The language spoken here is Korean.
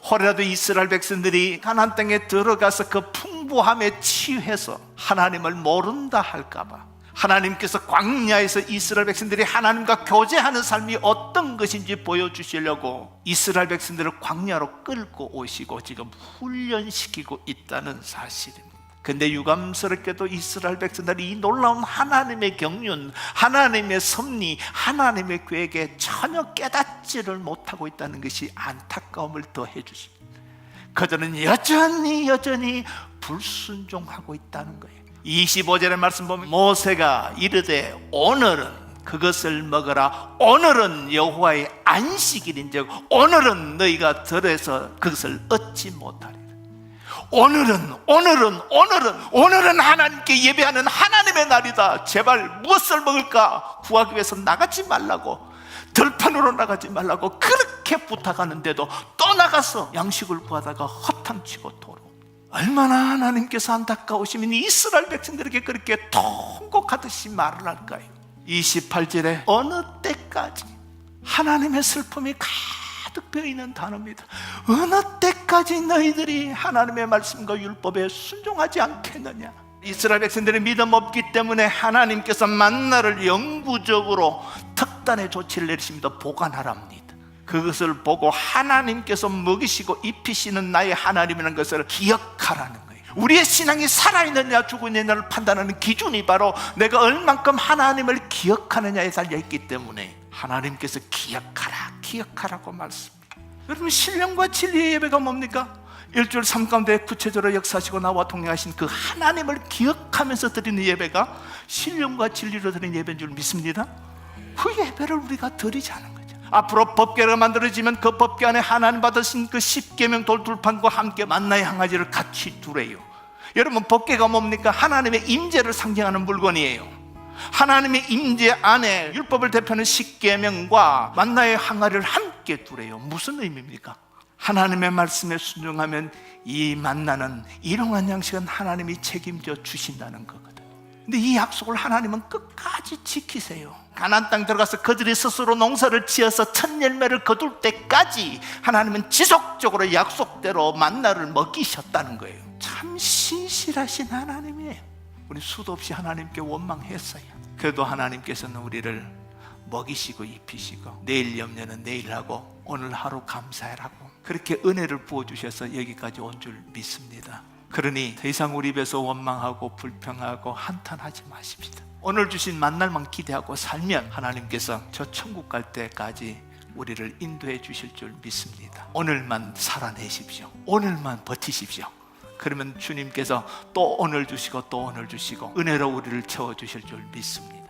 혹여라도 이스라엘 백성들이 가나안 땅에 들어가서 그 풍부함에 취해서 하나님을 모른다 할까봐, 하나님께서 광야에서 이스라엘 백성들이 하나님과 교제하는 삶이 어떤 것인지 보여주시려고 이스라엘 백성들을 광야로 끌고 오시고 지금 훈련시키고 있다는 사실입니다. 근데 유감스럽게도 이스라엘 백성들이 이 놀라운 하나님의 경륜, 하나님의 섭리, 하나님의 계획에 전혀 깨닫지를 못하고 있다는 것이 안타까움을 더해 주십니다. 그들은 여전히 불순종하고 있다는 거예요. 25절의 말씀 보면 모세가 이르되 오늘은 그것을 먹어라. 오늘은 여호와의 안식일인즉 오늘은 너희가 들에서 그것을 얻지 못하리라. 오늘은 하나님께 예배하는 하나님의 날이다. 제발 무엇을 먹을까 구하기 위해서 나가지 말라고, 들판으로 나가지 말라고 그렇게 부탁하는데도 또 나가서 양식을 구하다가 허탕치고 돌아. 얼마나 하나님께서 안타까우시면 이스라엘 백성들에게 그렇게 통곡하듯이 말을 할까요? 28절에 어느 때까지, 하나님의 슬픔이 가득 배어있는 단어입니다. 어느 때까지 너희들이 하나님의 말씀과 율법에 순종하지 않겠느냐. 이스라엘 백성들의 믿음 없기 때문에 하나님께서 만나를 영구적으로 특단의 조치를 내리십니다. 보관하랍니다. 그것을 보고 하나님께서 먹이시고 입히시는 나의 하나님이라는 것을 기억하라는 거예요. 우리의 신앙이 살아있느냐 죽었느냐를 판단하는 기준이 바로 내가 얼만큼 하나님을 기억하느냐에 달려있기 때문에 하나님께서 기억하라고 말씀합니다. 여러분, 신령과 진리의 예배가 뭡니까? 1절 3 가운데 구체적으로 역사하시고 나와 동행하신 그 하나님을 기억하면서 드리는 예배가 신령과 진리로 드리는 예배인 줄 믿습니다. 그 예배를 우리가 드리자는 거예요. 앞으로 법궤가 만들어지면 그 법궤 안에 하나님 받으신 그 십계명 돌둘판과 함께 만나의 항아지를 같이 두래요. 여러분, 법궤가 뭡니까? 하나님의 임재를 상징하는 물건이에요. 하나님의 임재 안에 율법을 대표하는 십계명과 만나의 항아리를 함께 두래요. 무슨 의미입니까? 하나님의 말씀에 순종하면 이 만나는 일용한 양식은 하나님이 책임져 주신다는 거거든요. 근데 이 약속을 하나님은 끝까지 지키세요. 가나안 땅 들어가서 그들이 스스로 농사를 지어서 첫 열매를 거둘 때까지 하나님은 지속적으로 약속대로 만나를 먹이셨다는 거예요. 참 신실하신 하나님이에요. 우리 수도 없이 하나님께 원망했어요. 그래도 하나님께서는 우리를 먹이시고 입히시고 내일 염려는 내일 하고 오늘 하루 감사해라고 그렇게 은혜를 부어주셔서 여기까지 온 줄 믿습니다. 그러니 더 이상 우리 입에서 원망하고 불평하고 한탄하지 마십시다. 오늘 주신 만날만 기대하고 살면 하나님께서 저 천국 갈 때까지 우리를 인도해 주실 줄 믿습니다. 오늘만 살아내십시오. 오늘만 버티십시오. 그러면 주님께서 또 오늘 주시고 또 오늘 주시고 은혜로 우리를 채워주실 줄 믿습니다.